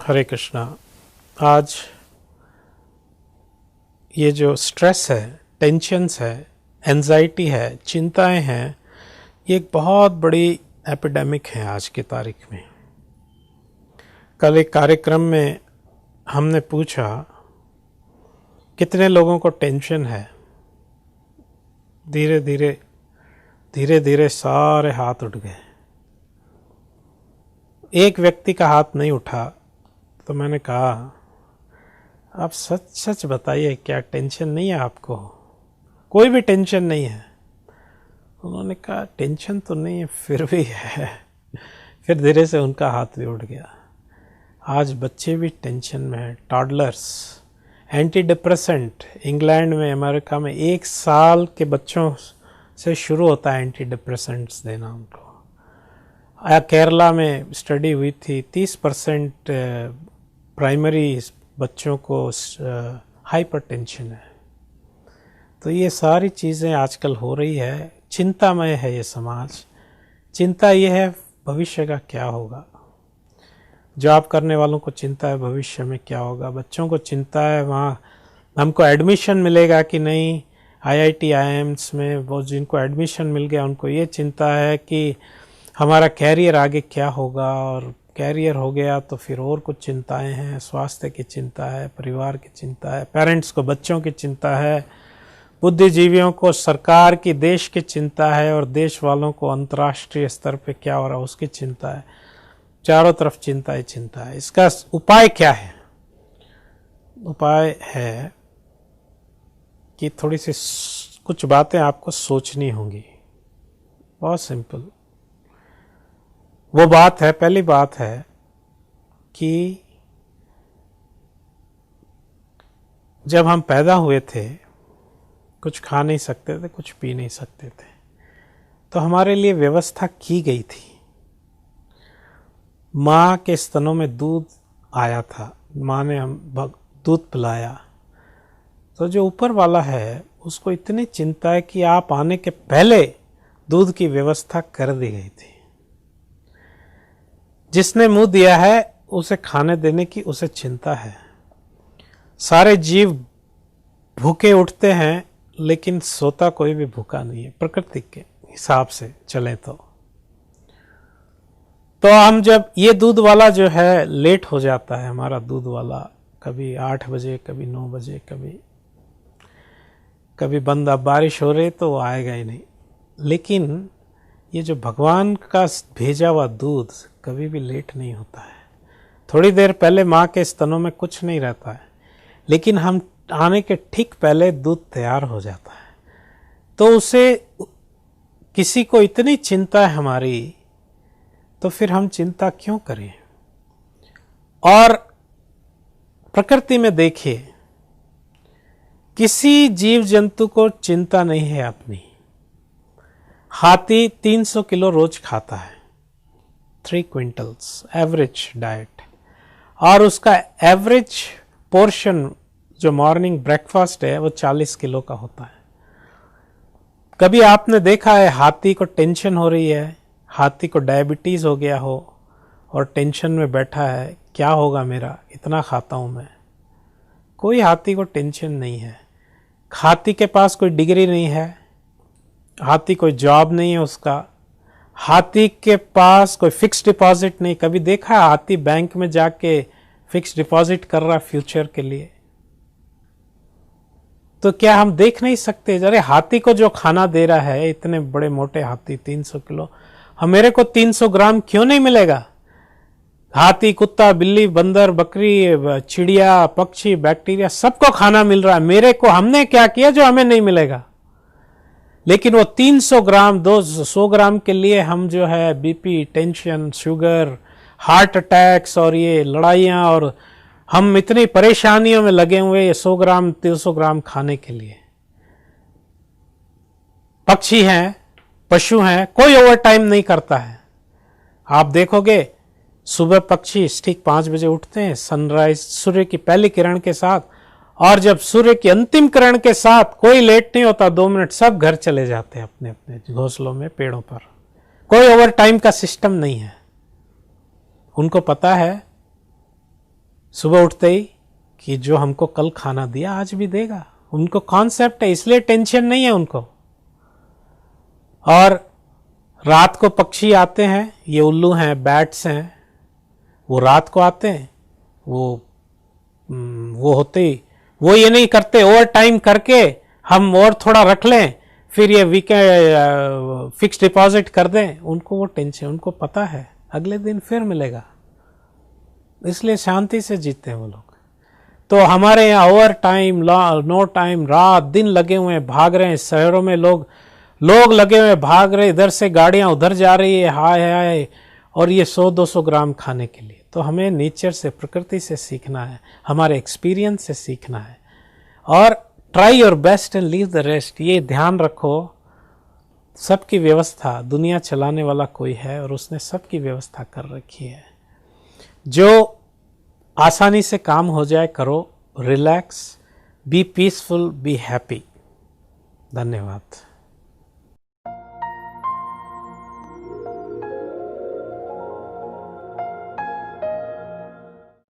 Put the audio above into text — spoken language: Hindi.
हरे कृष्णा। आज ये जो स्ट्रेस है, टेंशन्स है, एंजाइटी है, चिंताएं हैं, ये एक बहुत बड़ी एपिडेमिक है आज की तारीख में। कल एक कार्यक्रम में हमने पूछा कितने लोगों को टेंशन है। धीरे धीरे सारे हाथ उठ गए। एक व्यक्ति का हाथ नहीं उठा तो मैंने कहा, आप सच सच बताइए, क्या टेंशन नहीं है आपको? कोई भी टेंशन नहीं है। उन्होंने कहा टेंशन तो नहीं है, फिर भी है। फिर धीरे से उनका हाथ भी उठ गया। आज बच्चे भी टेंशन में हैं, टॉडलर्स। एंटी डिप्रेसेंट इंग्लैंड में, अमेरिका में 1 साल के बच्चों से शुरू होता है एंटी डिप्रेसेंट्स देना उनको। केरला में स्टडी हुई थी, 30% प्राइमरी बच्चों को हाइपरटेंशन है। तो ये सारी चीज़ें आजकल हो रही है। चिंतामय है ये समाज। चिंता ये है भविष्य का क्या होगा। जॉब करने वालों को चिंता है भविष्य में क्या होगा। बच्चों को चिंता है वहाँ हमको एडमिशन मिलेगा कि नहीं। आईआईटी आईआईएम्स में वो जिनको एडमिशन मिल गया उनको ये चिंता है कि हमारा कैरियर आगे क्या होगा, और कैरियर हो गया तो फिर और कुछ चिंताएं हैं। स्वास्थ्य की चिंता है, परिवार की चिंता है, पेरेंट्स को बच्चों की चिंता है, बुद्धिजीवियों को सरकार की, देश की चिंता है, और देश वालों को अंतर्राष्ट्रीय स्तर पे क्या हो रहा है उसकी चिंता है। चारों तरफ चिंता ही चिंता है। इसका उपाय क्या है? उपाय है कि थोड़ी सी कुछ बातें आपको सोचनी होंगी। बहुत सिंपल। वो बात है, पहली बात है कि जब हम पैदा हुए थे कुछ खा नहीं सकते थे, कुछ पी नहीं सकते थे, तो हमारे लिए व्यवस्था की गई थी। माँ के स्तनों में दूध आया था, माँ ने हम दूध पिलाया। तो जो ऊपर वाला है उसको इतनी चिंता है कि आप आने के पहले दूध की व्यवस्था कर दी गई थी। जिसने मुंह दिया है उसे खाने देने की उसे चिंता है। सारे जीव भूखे उठते हैं लेकिन सोता कोई भी भूखा नहीं है, प्रकृति के हिसाब से चले तो हम जब ये दूध वाला जो है लेट हो जाता है, हमारा दूध वाला कभी 8 बजे, कभी 9 बजे, कभी बंद। अब बारिश हो रही तो वो आएगा ही नहीं। लेकिन ये जो भगवान का भेजा हुआ दूध कभी भी लेट नहीं होता है। थोड़ी देर पहले माँ के स्तनों में कुछ नहीं रहता है, लेकिन हम आने के ठीक पहले दूध तैयार हो जाता है। तो उसे किसी को इतनी चिंता है हमारी, तो फिर हम चिंता क्यों करें? और प्रकृति में देखिए, किसी जीव जंतु को चिंता नहीं है अपनी। हाथी 300 किलो रोज खाता है, 3 क्विंटल्स एवरेज डाइट, और उसका एवरेज पोर्शन जो मॉर्निंग ब्रेकफास्ट है वो 40 किलो का होता है। कभी आपने देखा है हाथी को टेंशन हो रही है, हाथी को डायबिटीज हो गया हो और टेंशन में बैठा है, क्या होगा मेरा, इतना खाता हूं मैं? कोई हाथी को टेंशन नहीं है। हाथी के पास कोई डिग्री नहीं है, हाथी कोई जॉब नहीं है उसका, हाथी के पास कोई फिक्स डिपॉजिट नहीं। कभी देखा है हाथी बैंक में जाके फिक्स डिपॉजिट कर रहा फ्यूचर के लिए? तो क्या हम देख नहीं सकते? अरे हाथी को जो खाना दे रहा है, इतने बड़े मोटे हाथी 300 किलो, मेरे को 300 ग्राम क्यों नहीं मिलेगा? हाथी, कुत्ता, बिल्ली, बंदर, बकरी, चिड़िया, पक्षी, बैक्टीरिया, सबको खाना मिल रहा है। मेरे को हमने क्या किया जो हमें नहीं मिलेगा? लेकिन वो 300 ग्राम, 200 ग्राम के लिए हम जो है BP, tension, sugar, heart attacks और ये लड़ाइयां, और हम इतनी परेशानियों में लगे हुए ये 100 ग्राम 300 ग्राम खाने के लिए। पक्षी हैं, पशु हैं, कोई ओवर टाइम नहीं करता है। आप देखोगे सुबह पक्षी ठीक 5 बजे उठते हैं, सनराइज सूर्य की पहली किरण के साथ, और जब सूर्य की अंतिम किरण के साथ कोई लेट नहीं होता, 2 मिनट सब घर चले जाते हैं अपने अपने घोंसलों में, पेड़ों पर। कोई ओवर टाइम का सिस्टम नहीं है। उनको पता है सुबह उठते ही कि जो हमको कल खाना दिया आज भी देगा, उनको कॉन्सेप्ट है, इसलिए टेंशन नहीं है उनको। और रात को पक्षी आते हैं, ये उल्लू हैं, बैट्स हैं, वो रात को आते हैं, वो होते ही वो ये नहीं करते ओवर टाइम करके हम और थोड़ा रख लें फिर ये वीकेंड फिक्स डिपॉजिट कर दें, उनको वो टेंशन, उनको पता है अगले दिन फिर मिलेगा, इसलिए शांति से जीते हैं वो लोग। तो हमारे यहाँ ओवर टाइम, नो टाइम, रात दिन लगे हुए हैं, भाग रहे हैं शहरों में, लोग लगे हुए भाग रहे, इधर से गाड़ियां उधर जा रही है, हाय हाय, और ये 100-200 ग्राम खाने के लिए। तो हमें नेचर से, प्रकृति से सीखना है, हमारे एक्सपीरियंस से सीखना है, और try your best and leave the rest. ये ध्यान रखो, सबकी व्यवस्था, दुनिया चलाने वाला कोई है और उसने सबकी व्यवस्था कर रखी है। जो आसानी से काम हो जाए करो, relax, be peaceful, be happy. धन्यवाद।